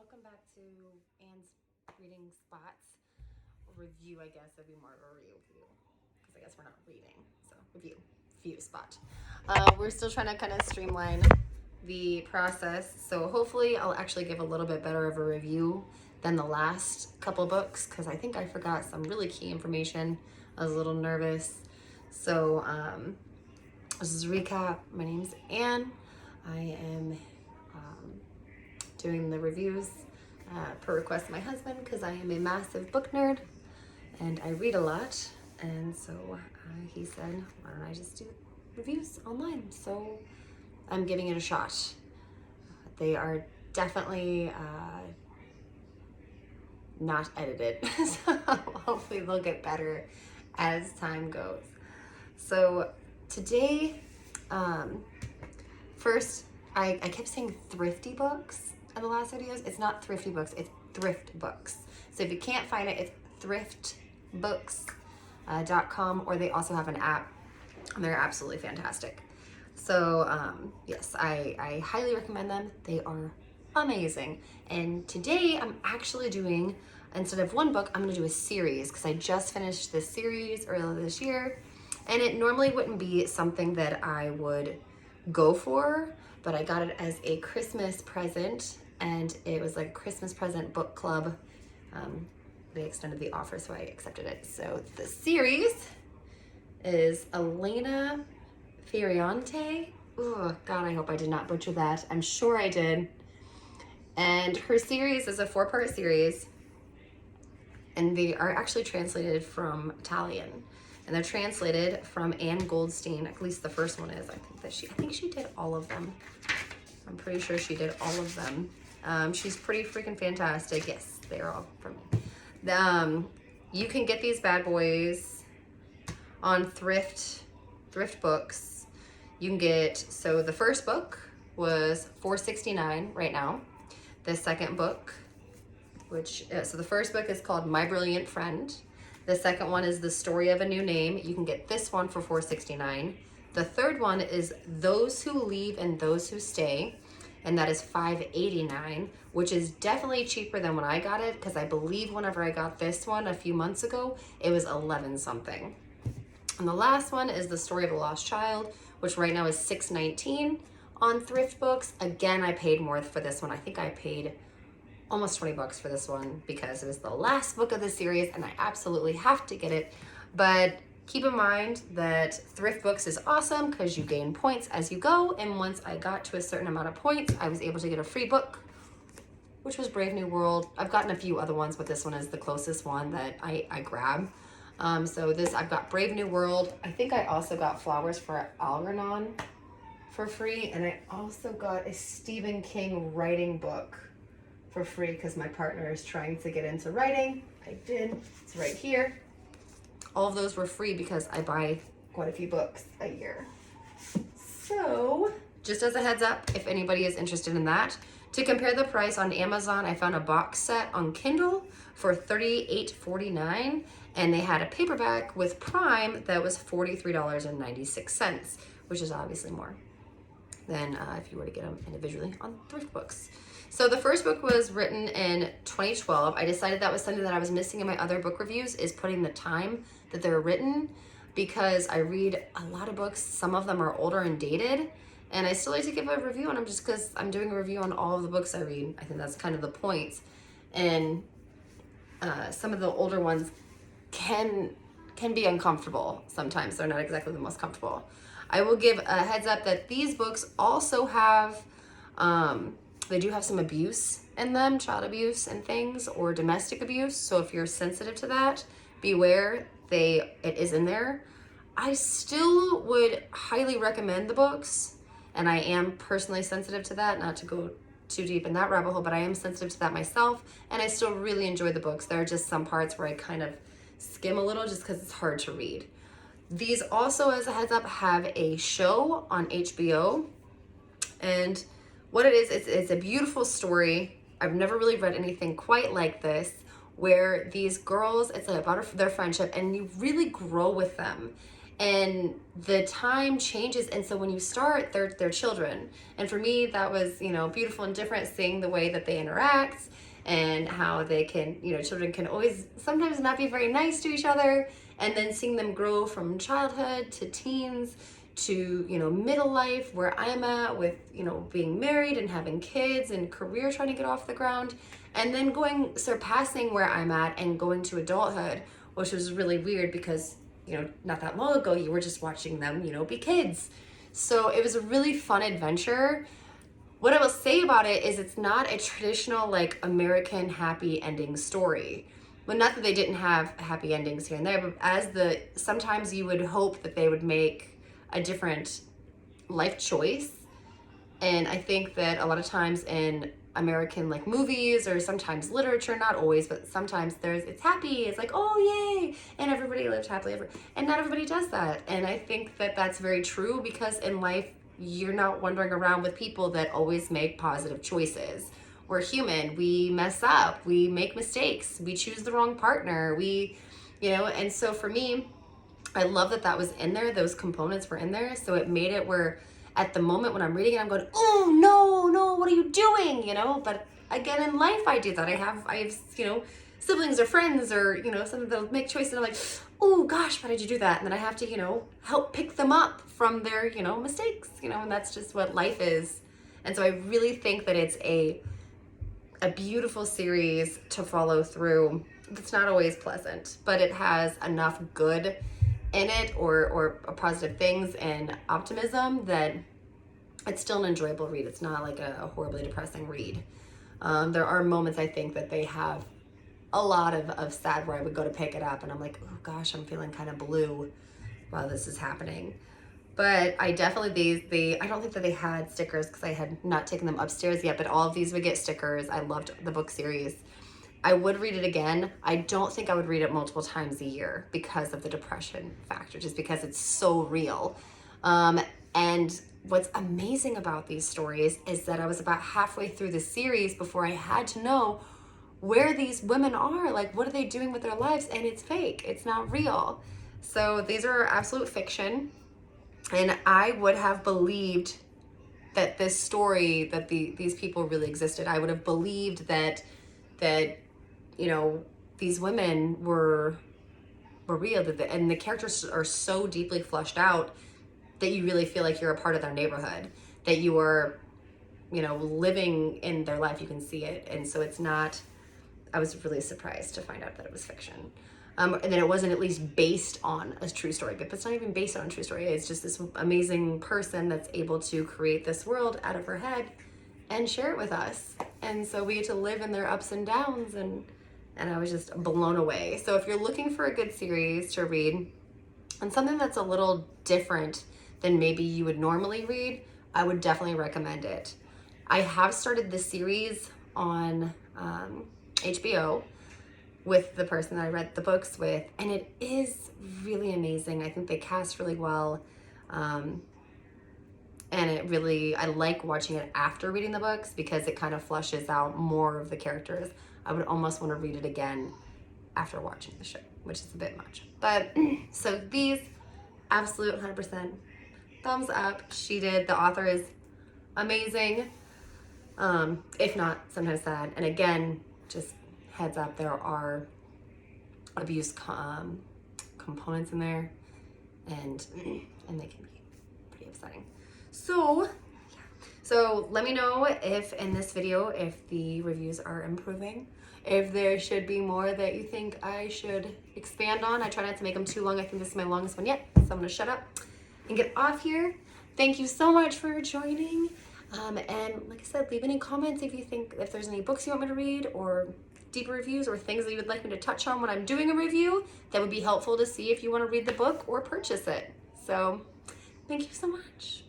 welcome back to Anne's Reading Spots review. I guess it'd be more of a review because I guess we're not reading, so review spot. We're still trying to kind of streamline the process, so hopefully I'll actually give a little bit better of a review than the last couple books because I think I forgot some really key information. I was a little nervous, so this is a recap. My name's Anne. I am doing the reviews per request of my husband because I am a massive book nerd and I read a lot, and so he said, why don't I just do reviews online? So I'm giving it a shot. They are definitely not edited, so hopefully they'll get better as time goes. So today, first, I kept saying thrifty books in the last videos. It's not thrifty books, it's thrift books. So if you can't find it, it's thriftbooks.com, or they also have an app, and they're absolutely fantastic. So yes, I highly recommend them. They are amazing. And today I'm actually doing, instead of one book, I'm gonna do a series because I just finished this series earlier this year. And it normally wouldn't be something that I would go for, but I got it as a Christmas present, and it was like a Christmas present book club. They extended the offer, so I accepted it. So the series is Elena Ferrante. Oh God, I hope I did not butcher that. I'm sure I did. And her series is a 4-part series, and they are actually translated from Italian. And they're translated from Anne Goldstein. At least the first one is. I think she did all of them. I'm pretty sure she did all of them. She's pretty freaking fantastic. Yes, they are all from me. You can get these bad boys on thrift books. You can get, so the first book was $4.69 right now. The second book, so the first book is called My Brilliant Friend. The second one is The Story of a New Name. You can get this one for $4.69. The third one is Those Who Leave and Those Who Stay, and that is $5.89, which is definitely cheaper than when I got it, because I believe whenever I got this one a few months ago, it was 11 something. And the last one is The Story of a Lost Child, which right now is $6.19 on thrift books. Again, I paid more for this one. I think I paid almost 20 bucks for this one because it was the last book of the series and I absolutely have to get it. But keep in mind that thrift books is awesome because you gain points as you go, and once I got to a certain amount of points, I was able to get a free book, which was Brave New World. I've gotten a few other ones, but this one is the closest one that I grab. So this, I've got Brave New World. I think I also got Flowers for Algernon for free, and I also got a Stephen King writing book for free because my partner is trying to get into writing. I did. It's right here. All of those were free because I buy quite a few books a year. So just as a heads up, if anybody is interested in that, to compare the price on Amazon, I found a box set on Kindle for $38.49, and they had a paperback with Prime that was $43.96, which is obviously more than if you were to get them individually on thrift books. So the first book was written in 2012. I decided that was something that I was missing in my other book reviews, is putting the time that they were written, because I read a lot of books. Some of them are older and dated, and I still like to give a review on them just because I'm doing a review on all of the books I read. I think that's kind of the point. And some of the older ones can be uncomfortable sometimes. They're not exactly the most comfortable. I will give a heads up that these books also have they do have some abuse in them, child abuse and things, or domestic abuse. So if you're sensitive to that, beware. It is in there. I still would highly recommend the books, and I am personally sensitive to that, not to go too deep in that rabbit hole, but I am sensitive to that myself, and I still really enjoy the books. There are just some parts where I kind of skim a little just because it's hard to read. These also, as a heads up, have a show on HBO, and what it is, it's a beautiful story. I've never really read anything quite like this, where these girls, it's about their friendship, and you really grow with them. and the time changes. And so when you start, they're children. And for me, that was, you know, beautiful and different, seeing the way that they interact and how they can, you know, children can always sometimes not be very nice to each other. And then seeing them grow from childhood to teens to, you know, middle life, where I'm at with, you know, being married and having kids and career trying to get off the ground. And then surpassing where I'm at and going to adulthood, which was really weird because, you know, not that long ago, you were just watching them, you know, be kids. So it was a really fun adventure. What I will say about it is it's not a traditional, like, American happy ending story. Well, not that they didn't have happy endings here and there, but sometimes you would hope that they would make a different life choice. And I think that a lot of times in American, like, movies or sometimes literature, not always, but sometimes it's happy, it's like, oh yay, and everybody lived happily ever, and not everybody does that. And I think that that's very true, because in life you're not wandering around with people that always make positive choices. We're human, we mess up, we make mistakes, we choose the wrong partner, you know. And so for me, I love that that was in there, those components were in there, so it made it where at the moment when I'm reading it, I'm going, oh no, what are you doing? You know, but again, in life, I do that. I have, you know, siblings or friends or, you know, something that'll make choices, and I'm like, oh gosh, why did you do that? And then I have to, you know, help pick them up from their, you know, mistakes, you know, and that's just what life is. And so I really think that it's a beautiful series to follow through. It's not always pleasant, but it has enough good in it, or positive things and optimism, that it's still an enjoyable read. It's not like a horribly depressing read. There are moments, I think, that they have a lot of sad, where I would go to pick it up and I'm like, oh gosh, I'm feeling kind of blue while this is happening. But I definitely, I don't think that they had stickers because I had not taken them upstairs yet, but all of these would get stickers. I loved the book series. I would read it again. I don't think I would read it multiple times a year because of the depression factor, just because it's so real. And what's amazing about these stories is that I was about halfway through the series before I had to know where these women are. Like, what are they doing with their lives? And it's fake. It's not real. So these are absolute fiction. And I would have believed that this story, that these people really existed. I would have believed that you know, these women were real, and the characters are so deeply fleshed out that you really feel like you're a part of their neighborhood, that you are, you know, living in their life. You can see it. And so it's not, I was really surprised to find out that it was fiction. And then it wasn't at least based on a true story, but it's not even based on a true story. It's just this amazing person that's able to create this world out of her head and share it with us. And so we get to live in their ups and downs, and I was just blown away. So if you're looking for a good series to read and something that's a little different than maybe you would normally read, I would definitely recommend it. I have started this series on HBO with the person that I read the books with, and it is really amazing. I think they cast really well. And I like watching it after reading the books because it kind of fleshes out more of the characters. I would almost want to read it again after watching the show, which is a bit much. But so these, absolute 100% thumbs up. The author is amazing. If not, sometimes sad. And again, just heads up, there are abuse components in there, and they can be pretty upsetting. So yeah. So let me know if in this video, if the reviews are improving, if there should be more that you think I should expand on. I try not to make them too long. I think this is my longest one yet, so I'm gonna shut up and get off here. Thank you so much for joining. And like I said, leave any comments if there's any books you want me to read, or deeper reviews, or things that you would like me to touch on when I'm doing a review. That would be helpful to see if you want to read the book or purchase it. So thank you so much.